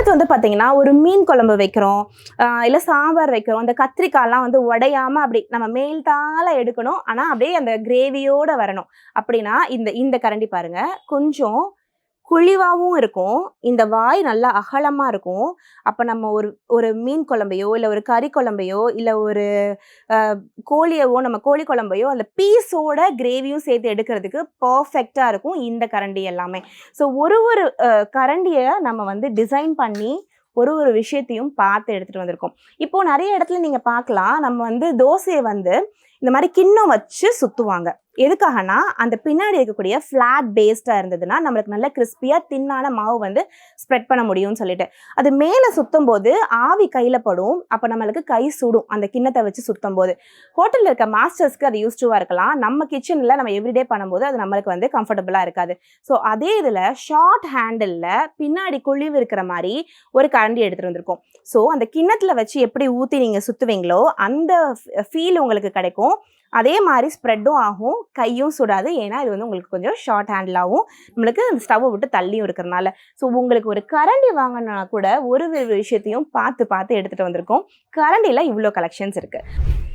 அடுத்து வந்து பார்த்தீங்கன்னா ஒரு மீன் குழம்பு வைக்கிறோம், இல்லை சாம்பார் வைக்கிறோம். அந்த கத்திரிக்காய்லாம் வந்து உடையாமல் அப்படி நம்ம மேல்தால எடுக்கணும், ஆனால் அப்படியே அந்த கிரேவியோடு வரணும். அப்படின்னா இந்த இந்த கரண்டி பாருங்கள், கொஞ்சம் குழிவாகவும் இருக்கும், இந்த வாய் நல்லா அகலமாக இருக்கும். அப்போ நம்ம ஒரு ஒரு மீன் குழம்பையோ இல்லை ஒரு கறி குழம்பையோ இல்லை ஒரு கோழியவோ நம்ம கோழி குழம்பையோ அந்த பீஸோட கிரேவியும் சேர்த்து எடுக்கிறதுக்கு பர்ஃபெக்டாக இருக்கும் இந்த கரண்டி எல்லாமே. ஸோ ஒரு ஒரு கரண்டியை நம்ம வந்து டிசைன் பண்ணி ஒரு ஒரு விஷயத்தையும் பார்த்து எடுத்துகிட்டு வந்திருக்கோம். இப்போது நிறைய இடத்துல நீங்கள் பார்க்கலாம், நம்ம வந்து தோசையை வந்து இந்த மாதிரி கிண்ணம் வச்சு சுற்றுவாங்க. எதுக்காகனா அந்த பின்னாடி இருக்கக்கூடிய ஃப்ளாட் பேஸ்டாக இருந்ததுன்னா நம்மளுக்கு நல்ல கிறிஸ்பியாக தின்னான மாவு வந்து ஸ்ப்ரெட் பண்ண முடியும்னு சொல்லிட்டு, அது மேலே சுற்றும் போது ஆவி கையில் படும், அப்போ நம்மளுக்கு கை சுடும் அந்த கிண்ணத்தை வச்சு சுற்றும் போது. ஹோட்டலில் இருக்க மாஸ்டர்ஸ்க்கு அது யூஸ்டுவாக இருக்கலாம், நம்ம கிச்சனில் நம்ம எவ்ரிடே பண்ணும்போது அது நம்மளுக்கு வந்து கம்ஃபர்டபுளாக இருக்காது. ஸோ அதே இதில் ஷார்ட் ஹேண்டிலில் பின்னாடி குழிவு இருக்கிற மாதிரி ஒரு கரண்டி எடுத்துகிட்டு வந்திருக்கோம். ஸோ அந்த கிண்ணத்தில் வச்சு எப்படி ஊற்றி நீங்கள் சுற்றுவீங்களோ அந்த ஃபீல் உங்களுக்கு கிடைக்கும். அதே மாதிரி ஸ்ப்ரெட்டும் ஆகும், கையும் சுடாது. ஏன்னா இது வந்து உங்களுக்கு கொஞ்சம் ஷார்ட் ஹேண்டிலாகவும் நம்மளுக்கு அந்த ஸ்டவ்வை விட்டு தள்ளியும் இருக்கிறனால. ஸோ உங்களுக்கு ஒரு கரண்டி வாங்கினா கூட ஒரு விஷயத்தையும் பார்த்து பார்த்து எடுத்துகிட்டு வந்திருக்கோம். கரண்டியில் இவ்வளோ கலெக்ஷன்ஸ் இருக்குது.